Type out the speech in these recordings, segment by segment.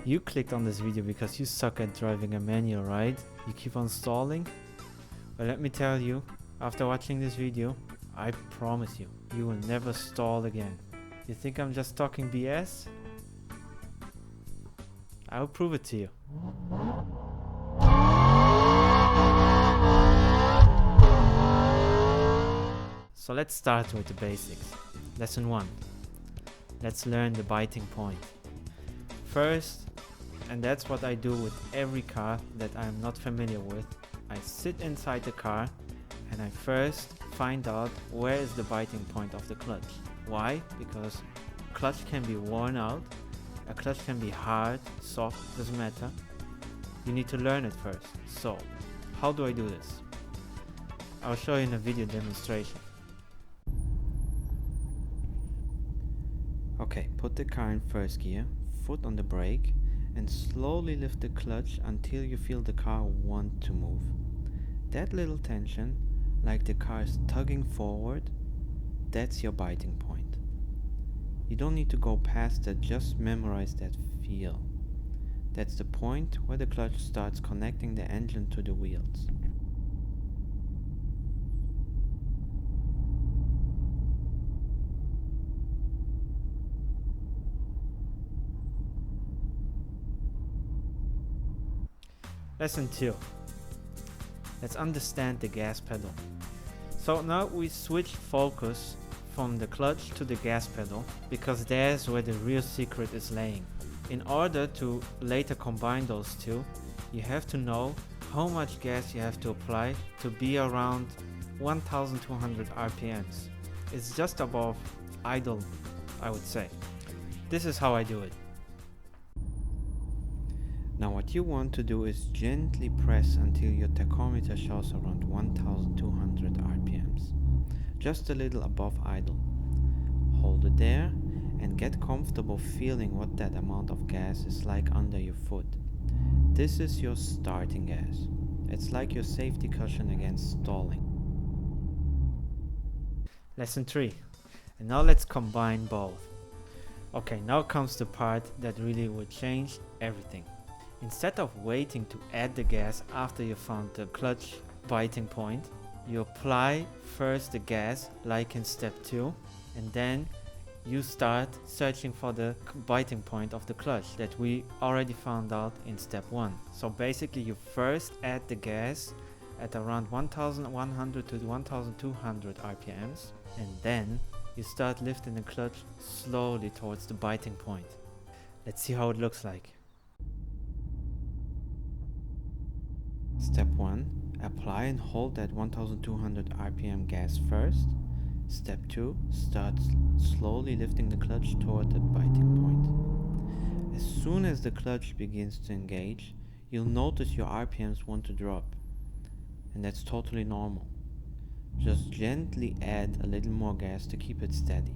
You clicked on this video because you suck at driving a manual, right? You keep on stalling? Well, let me tell you, after watching this video, I promise you, you will never stall again. You think I'm just talking BS? I'll prove it to you. So let's start with the basics. Lesson 1. Let's learn the biting point. First, and that's what I do with every car that I'm not familiar with, I sit inside the car and I first find out where is the biting point of the clutch. Why? Because clutch can be worn out, a clutch can be hard, soft, doesn't matter. You need to learn it first. So, how do I do this? I'll show you in a video demonstration. Okay, put the car in first gear, foot on the brake, and slowly lift the clutch until you feel the car want to move. That little tension, like the car is tugging forward, that's your biting point. You don't need to go past that, just memorize that feel. That's the point where the clutch starts connecting the engine to the wheels. Lesson 2. Let's understand the gas pedal. So now we switch focus from the clutch to the gas pedal because there's where the real secret is laying. In order to later combine those two, you have to know how much gas you have to apply to be around 1200 RPMs. It's just above idle, I would say. This is how I do it. Now what you want to do is gently press until your tachometer shows around 1200 RPMs, just a little above idle. Hold it there and get comfortable feeling what that amount of gas is like under your foot. This is your starting gas. It's like your safety cushion against stalling. Lesson 3. And now let's combine both. Okay, now comes the part that really will change everything. Instead of waiting to add the gas after you found the clutch biting point, you apply first the gas like in step 2, and then you start searching for the biting point of the clutch that we already found out in step 1. So basically you first add the gas at around 1100 to 1200 RPMs, and then you start lifting the clutch slowly towards the biting point. Let's see how it looks like. Step 1. Apply and hold that 1200 RPM gas first. Step 2. Start slowly lifting the clutch toward the biting point. As soon as the clutch begins to engage, you'll notice your RPMs want to drop. And that's totally normal. Just gently add a little more gas to keep it steady.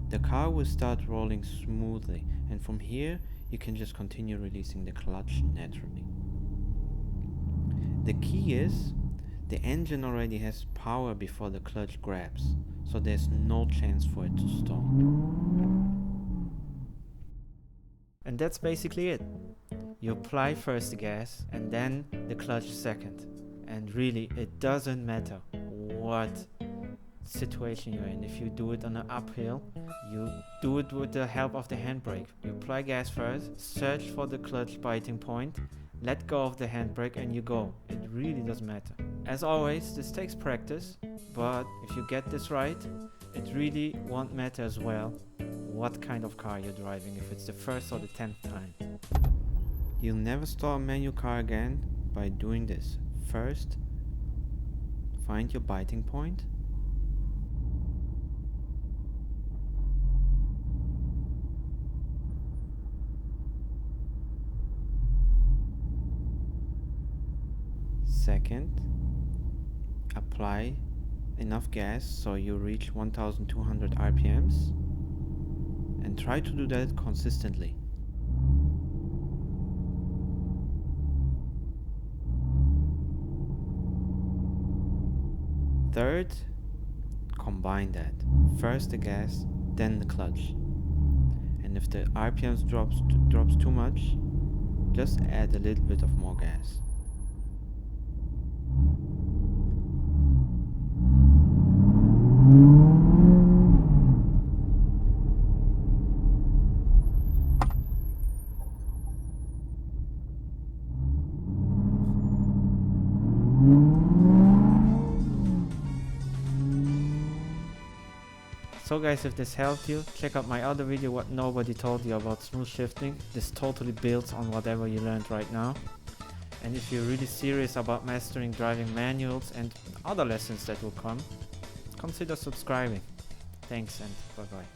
The car will start rolling smoothly, and from here you can just continue releasing the clutch naturally. The key is, the engine already has power before the clutch grabs, so there's no chance for it to stall. And that's basically it. You apply first the gas and then the clutch second. And really, it doesn't matter what situation you're in. If you do it on an uphill, you do it with the help of the handbrake. You apply gas first, search for the clutch biting point, let go of the handbrake and you go. It really doesn't matter. As always, this takes practice, but if you get this right, it really won't matter as well what kind of car you're driving, if it's the first or the 10th time. You'll never stall a manual car again by doing this. First, find your biting point. Second, apply enough gas so you reach 1200 RPMs and try to do that consistently. Third, combine that. First the gas, then the clutch. And if the RPMs drops too much, just add a little bit of more gas. So guys, if this helped you, check out my other video, What Nobody Told You About Smooth Shifting. This totally builds on whatever you learned right now. And if you're really serious about mastering driving manuals and other lessons that will come, consider subscribing. Thanks and bye bye.